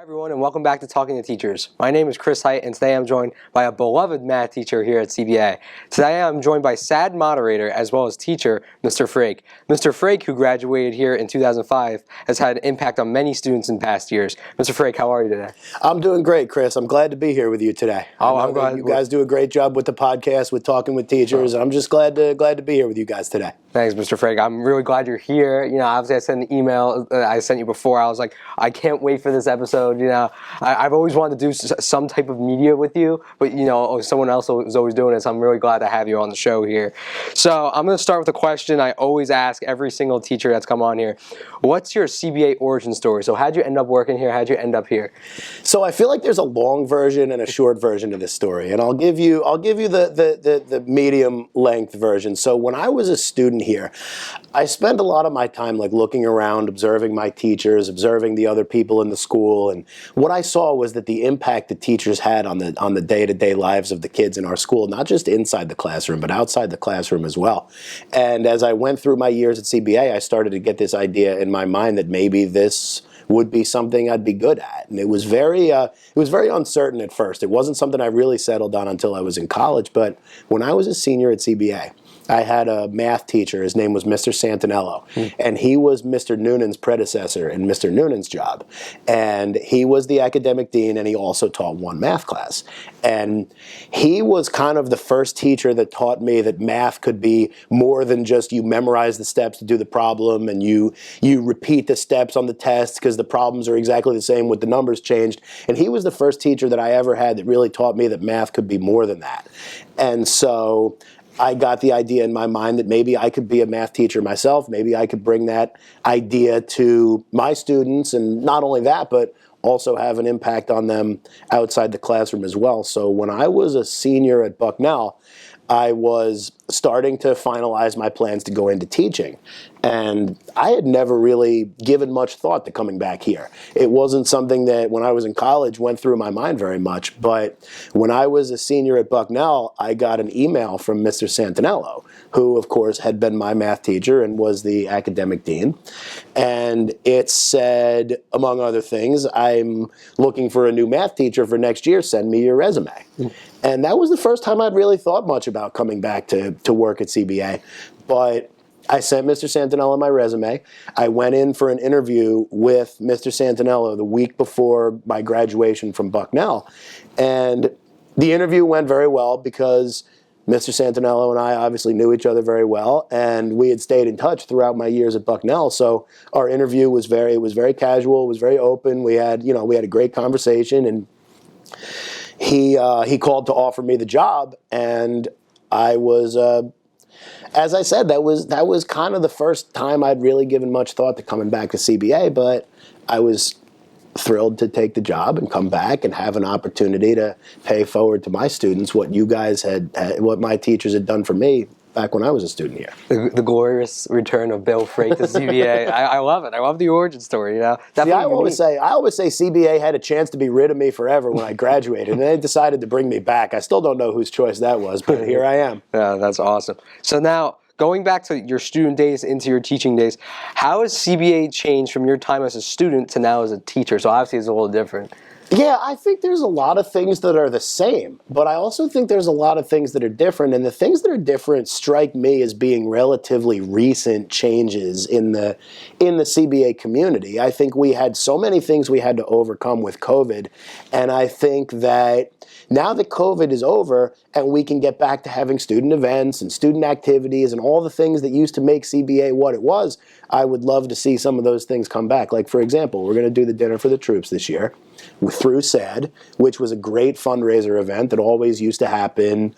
Everyone, and welcome back to Talking to Teachers. My name is Chris Height, and today I'm joined by a beloved math teacher here at CBA. Today I'm joined by SAD moderator as well as teacher, Mr. Frake. Mr. Frake, who graduated here in 2005, has had an impact on many students in past years. Mr. Frake, how are you today? I'm doing great, Chris. I'm glad to be here with you today. I'm glad you guys do a great job with the podcast, with talking with teachers, and I'm just glad to be here with you guys today. Thanks, Mr. Frake. I'm really glad you're here. You know, obviously I sent an email I sent you before. I was like, I can't wait for this episode. You know, I've always wanted to do some type of media with you, but you know, someone else was always doing it, so I'm really glad to have you on the show here. So I'm going to start with a question I always ask every single teacher that's come on here. What's your CBA origin story? So how'd you end up working here? How'd you end up here? So I feel like there's a long version and a short version of this story, and I'll give you the medium length version. So when I was a student here, I spent a lot of my time like looking around, observing my teachers, observing the other people in the school, and what I saw was that the impact the teachers had on the day-to-day lives of the kids in our school, not just inside the classroom, but outside the classroom as well. And as I went through my years at CBA, I started to get this idea in my mind that maybe this would be something I'd be good at. And it was very uncertain at first. It wasn't something I really settled on until I was in college. But when I was a senior at CBA, I had a math teacher. His name was Mr. Santinello, and he was Mr. Noonan's predecessor in Mr. Noonan's job. And he was the academic dean, and he also taught one math class. And he was kind of the first teacher that taught me that math could be more than just you memorize the steps to do the problem and you repeat the steps on the test because the problems are exactly the same with the numbers changed. And he was the first teacher that I ever had that really taught me that math could be more than that. And so I got the idea in my mind that maybe I could be a math teacher myself. Maybe I could bring that idea to my students, and not only that, but also have an impact on them outside the classroom as well. So when I was a senior at Bucknell, I was starting to finalize my plans to go into teaching. And I had never really given much thought to coming back here. It wasn't something that when I was in college went through my mind very much. But when I was a senior at Bucknell, I got an email from Mr. Santinello, who of course had been my math teacher and was the academic dean. And it said, among other things, I'm looking for a new math teacher for next year. Send me your resume. And that was the first time I'd really thought much about coming back to work at CBA. But I sent Mr. Santinello my resume. I went in for an interview with Mr. Santinello the week before my graduation from Bucknell. And the interview went very well because Mr. Santinello and I obviously knew each other very well, and we had stayed in touch throughout my years at Bucknell. So our interview was very casual, it was very open. We had a great conversation, and he called to offer me the job, and I was, as I said, that was kind of the first time I'd really given much thought to coming back to CBA, but I was thrilled to take the job and come back and have an opportunity to pay forward to my students what you guys what my teachers had done for me back when I was a student here. The glorious return of Bill Frake to CBA. I love it. I love the origin story. You know, see, I always say CBA had a chance to be rid of me forever when I graduated, and they decided to bring me back. I still don't know whose choice that was, but here I am. Yeah, that's awesome. So now, going back to your student days into your teaching days, how has CBA changed from your time as a student to now as a teacher? So obviously it's a little different. Yeah, I think there's a lot of things that are the same, but I also think there's a lot of things that are different, and the things that are different strike me as being relatively recent changes in the CBA community. I think we had so many things we had to overcome with COVID, and I think that now that COVID is over and we can get back to having student events and student activities and all the things that used to make CBA what it was, I would love to see some of those things come back. Like, for example, we're going to do the Dinner for the Troops this year through SAD, which was a great fundraiser event that always used to happen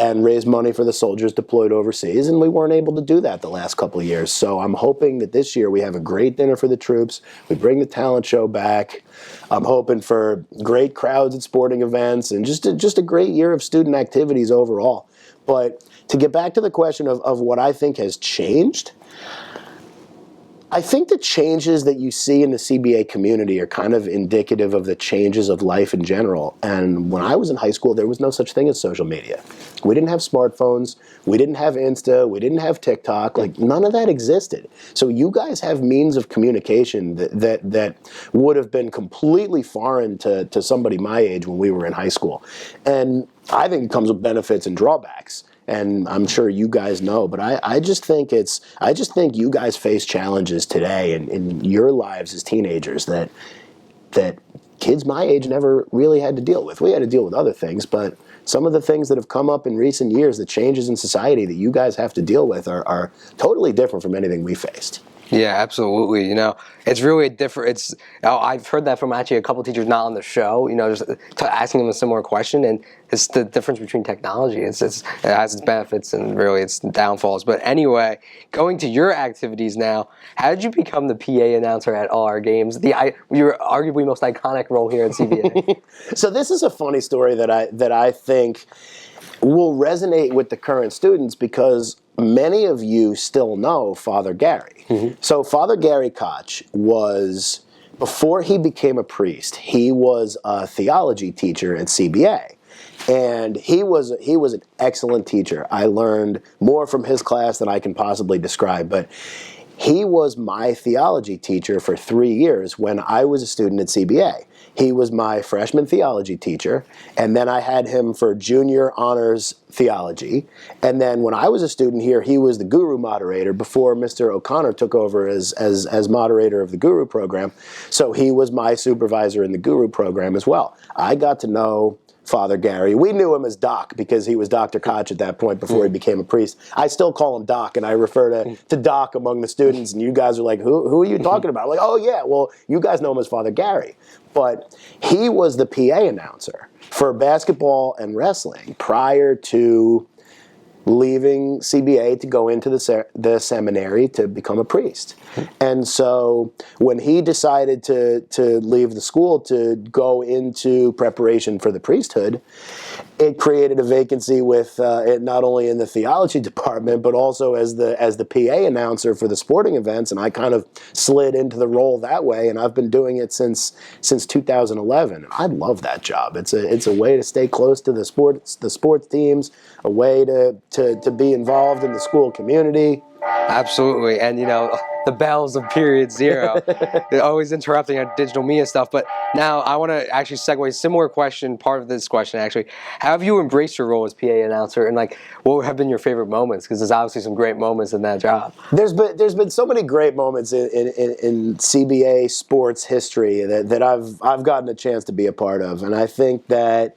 and raise money for the soldiers deployed overseas, and we weren't able to do that the last couple of years. So I'm hoping that this year we have a great Dinner for the Troops, we bring the talent show back. I'm hoping for great crowds at sporting events and just a great year of student activities overall. But to get back to the question of what I think has changed, I think the changes that you see in the CBA community are kind of indicative of the changes of life in general. And when I was in high school, there was no such thing as social media. We didn't have smartphones. We didn't have Insta. We didn't have TikTok. Like, none of that existed. So you guys have means of communication that would have been completely foreign to somebody my age when we were in high school. And I think it comes with benefits and drawbacks. And I'm sure you guys know, but I just think you guys face challenges today in your lives as teenagers that kids my age never really had to deal with. We had to deal with other things, but some of the things that have come up in recent years, the changes in society that you guys have to deal with are totally different from anything we faced. Yeah, absolutely. It's really I've heard that from actually a couple of teachers not on the show. Just asking them a similar question, and it's the difference between technology. It has its benefits and really its downfalls. But anyway, going to your activities now, how did you become the PA announcer at all our games? Your arguably most iconic role here at CBA. So this is a funny story that I think will resonate with the current students because many of you still know Father Gary. Mm-hmm. So Father Gary Koch was, before he became a priest, he was a theology teacher at CBA. And he was an excellent teacher. I learned more from his class than I can possibly describe, but he was my theology teacher for 3 years when I was a student at CBA. He was my freshman theology teacher, and then I had him for junior honors theology. And then when I was a student here, he was the guru moderator before Mr. O'Connor took over as moderator of the guru program. So he was my supervisor in the guru program as well. I got to know Father Gary. We knew him as Doc because he was Dr. Koch at that point before he became a priest. I still call him Doc, and I refer to Doc among the students, and you guys are like, who are you talking about? I'm like, oh yeah, well, you guys know him as Father Gary. But he was the PA announcer for basketball and wrestling prior to leaving CBA to go into the seminary to become a priest. And so when he decided to leave the school to go into preparation for the priesthood, it created a vacancy with it not only in the theology department, but also as the PA announcer for the sporting events. And I kind of slid into the role that way, and I've been doing it since 2011. I love that job. It's a way to stay close to the sports teams, a way to be involved in the school community. Absolutely. And the bells of period zero. They're always interrupting our digital media stuff. But now I want to actually segue a similar question, part of this question actually. How have you embraced your role as PA announcer, and what have been your favorite moments? Because there's obviously some great moments in that job. There's been so many great moments in CBA sports history that I've gotten a chance to be a part of. And I think that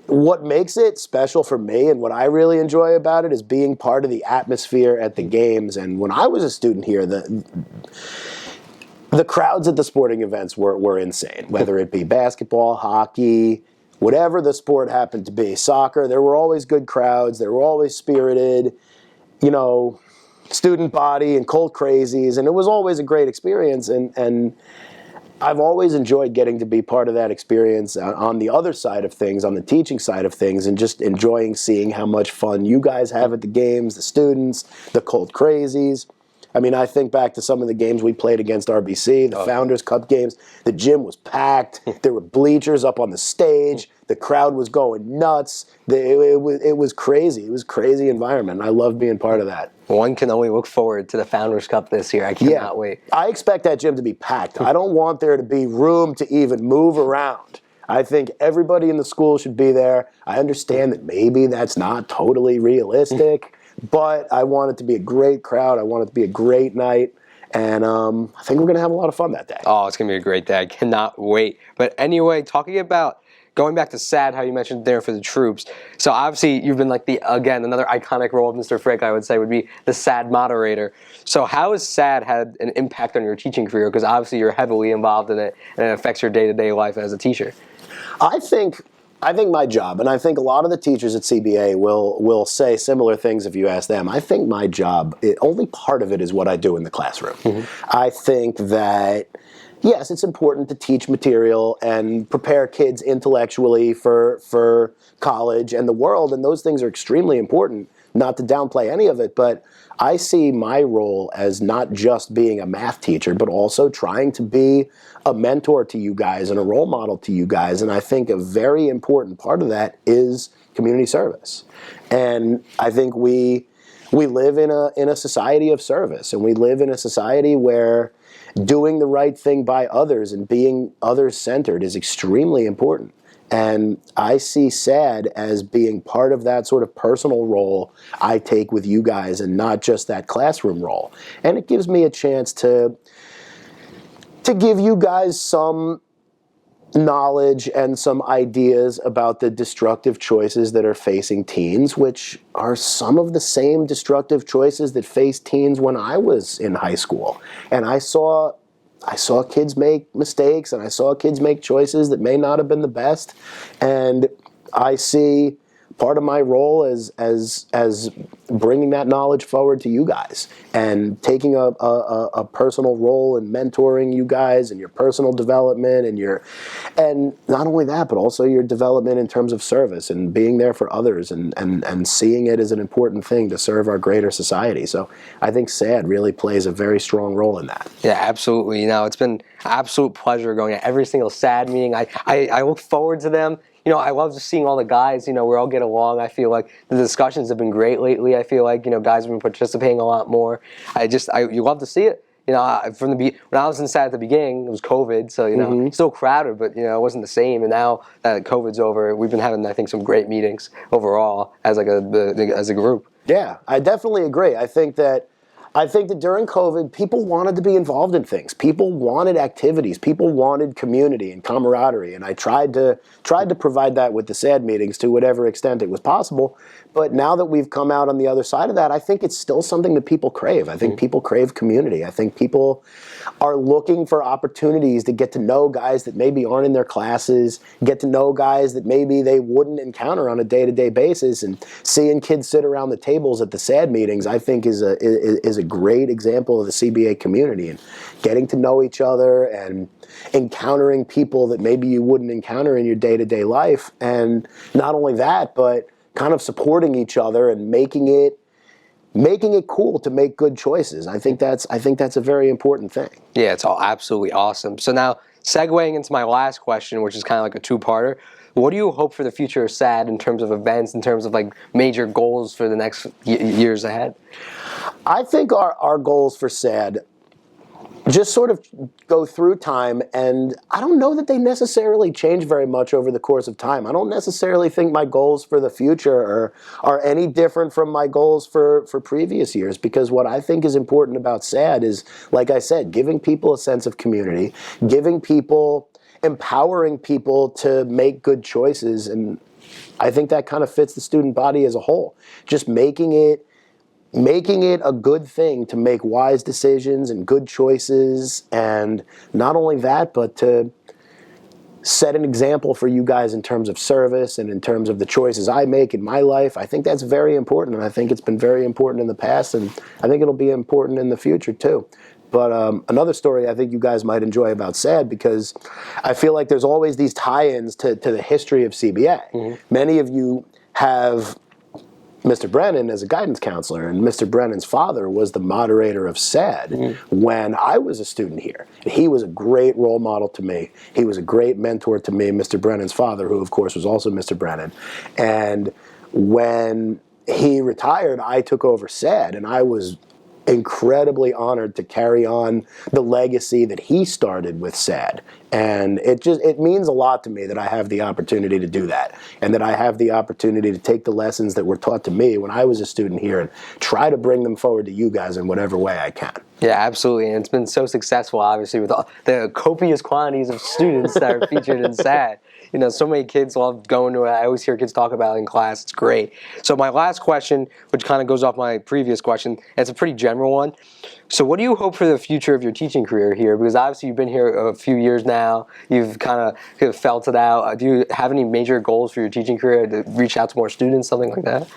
what makes it special for me and what I really enjoy about it is being part of the atmosphere at the games. And when I was a student here, the crowds at the sporting events were insane, whether it be basketball, hockey, whatever the sport happened to be. Soccer, there were always good crowds. They were always spirited, student body and cold crazies. And it was always a great experience. And I've always enjoyed getting to be part of that experience on the other side of things, on the teaching side of things, and just enjoying seeing how much fun you guys have at the games, the students, the cold crazies. I mean, I think back to some of the games we played against RBC, the Founders Cup games. The gym was packed. There were bleachers up on the stage. The crowd was going nuts. It was crazy. It was a crazy environment, and I love being part of that. One can only look forward to the Founders Cup this year. I cannot wait. I expect that gym to be packed. I don't want there to be room to even move around. I think everybody in the school should be there. I understand that maybe that's not totally realistic, but I want it to be a great crowd. I want it to be a great night. And I think we're going to have a lot of fun that day. Oh, it's going to be a great day. I cannot wait. But anyway, talking about going back to SAD, how you mentioned there for the troops. So obviously you've been another iconic role of Mr. Frake, I would say, would be the SAD moderator. So how has SAD had an impact on your teaching career? Because obviously you're heavily involved in it, and it affects your day-to-day life as a teacher. I think my job, and I think a lot of the teachers at CBA will say similar things if you ask them. I think my job, only part of it is what I do in the classroom. Mm-hmm. I think that, yes, it's important to teach material and prepare kids intellectually for college and the world, and those things are extremely important. not to downplay any of it, but I see my role as not just being a math teacher, but also trying to be a mentor to you guys and a role model to you guys. And I think a very important part of that is community service. And I think we live in a society of service, and we live in a society where doing the right thing by others and being others-centered is extremely important. And I see SAD as being part of that sort of personal role I take with you guys, and not just that classroom role. And it gives me a chance to give you guys some knowledge and some ideas about the destructive choices that are facing teens, which are some of the same destructive choices that faced teens when I was in high school. And I saw kids make mistakes, and I saw kids make choices that may not have been the best. And I see part of my role as bringing that knowledge forward to you guys, and taking a personal role in mentoring you guys and your personal development, and not only that, but also your development in terms of service and being there for others, and seeing it as an important thing to serve our greater society. So I think SAD really plays a very strong role in that. Yeah, absolutely. You know, it's been an absolute pleasure going to every single SAD meeting. I look forward to them. You know, I love just seeing all the guys, you know, we all get along. I feel like the discussions have been great lately. I feel like, you know, guys have been participating a lot more. You love to see it. You know, when I was in SAD at the beginning, it was COVID, so, you know, it's still crowded, but, you know, it wasn't the same. And now that COVID's over, we've been having, I think, some great meetings overall as as a group. Yeah, I definitely agree. I think that during COVID, people wanted to be involved in things. People wanted activities. People wanted community and camaraderie. And I tried to provide that with the SAD meetings to whatever extent it was possible. But now that we've come out on the other side of that, I think it's still something that people crave. I think people crave community. I think people are looking for opportunities to get to know guys that maybe aren't in their classes, get to know guys that maybe they wouldn't encounter on a day-to-day basis. And seeing kids sit around the tables at the SAD meetings, I think is a great example of the CBA community, and getting to know each other and encountering people that maybe you wouldn't encounter in your day-to-day life. And not only that, but kind of supporting each other and making it cool to make good choices. I think that's a very important thing. Yeah, it's all absolutely awesome. So now, segueing into my last question, which is kind of like a two-parter, what do you hope for the future of SAD in terms of events, in terms of like major goals for the next years ahead? I think our goals for SAD just sort of go through time, and I don't know that they necessarily change very much over the course of time. I don't necessarily think my goals for the future are any different from my goals for previous years, because what I think is important about SAD is, like I said, giving people a sense of community, empowering people to make good choices, and I think that kind of fits the student body as a whole. Just making it a good thing to make wise decisions and good choices, and not only that, but to set an example for you guys in terms of service and in terms of the choices I make in my life. I think that's very important, and I think it's been very important in the past, and I think it'll be important in the future too. But another story I think you guys might enjoy about SAD, because I feel like there's always these tie-ins to the history of CBA. Many of you have Mr. Brennan as a guidance counselor, and Mr. Brennan's father was the moderator of SAD when I was a student here. He was a great role model to me. He was a great mentor to me, Mr. Brennan's father, who of course was also Mr. Brennan. And when he retired, I took over SAD, and I was incredibly honored to carry on the legacy that he started with SAD. And it means a lot to me that I have the opportunity to do that, and that I have the opportunity to take the lessons that were taught to me when I was a student here and try to bring them forward to you guys in whatever way I can. Yeah, absolutely. And it's been so successful, obviously, with all the copious quantities of students that are featured in SAD. You know, so many kids love going to it. I always hear kids talk about it in class. It's great. So my last question, which kind of goes off my previous question, and it's a pretty general one. So what do you hope for the future of your teaching career here? Because obviously you've been here a few years now. You've kind of felt it out. Do you have any major goals for your teaching career, to reach out to more students, something like that?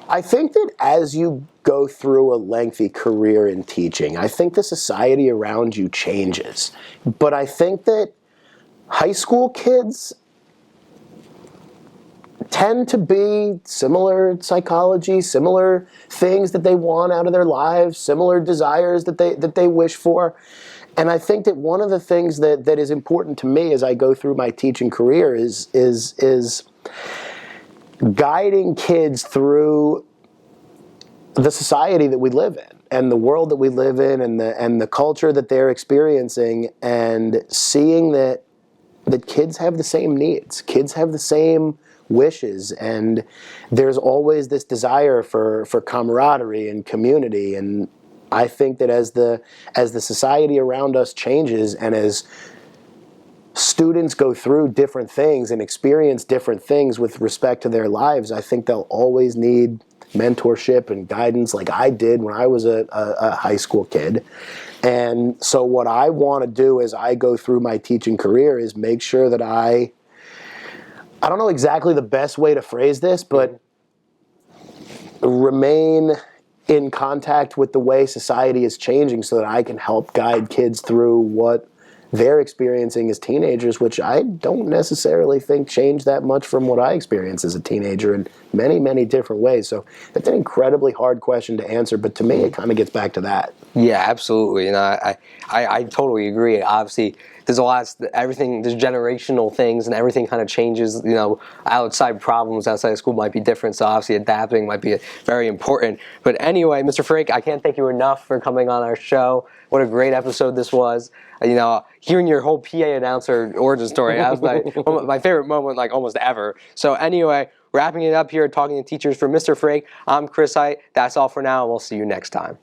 I think that as you go through a lengthy career in teaching, I think the society around you changes. But I think that high school kids tend to be similar psychology, similar things that they want out of their lives, similar desires that they wish for. And I think that one of the things that is important to me as I go through my teaching career is guiding kids through the society that we live in and the world that we live in and the culture that they're experiencing, and seeing that kids have the same needs, kids have the same wishes, and there's always this desire for camaraderie and community. And I think that as the society around us changes, and as students go through different things and experience different things with respect to their lives, I think they'll always need mentorship and guidance like I did when I was a high school kid. And so what I want to do as I go through my teaching career is make sure that I don't know exactly the best way to phrase this, but remain in contact with the way society is changing so that I can help guide kids through what they're experiencing as teenagers, which I don't necessarily think changed that much from what I experienced as a teenager in many, many different ways. So that's an incredibly hard question to answer, but to me it kind of gets back to that. Yeah, absolutely. And I totally agree. Obviously, there's a lot of everything, there's generational things, and everything kind of changes. You know, outside problems outside of school might be different, so obviously adapting might be very important. But anyway, Mr. Frake, I can't thank you enough for coming on our show. What a great episode this was. You know, hearing your whole PA announcer origin story, that was my favorite moment, like almost ever. So anyway, wrapping it up here, talking to teachers for Mr. Frake, I'm Chris Height. That's all for now, and we'll see you next time.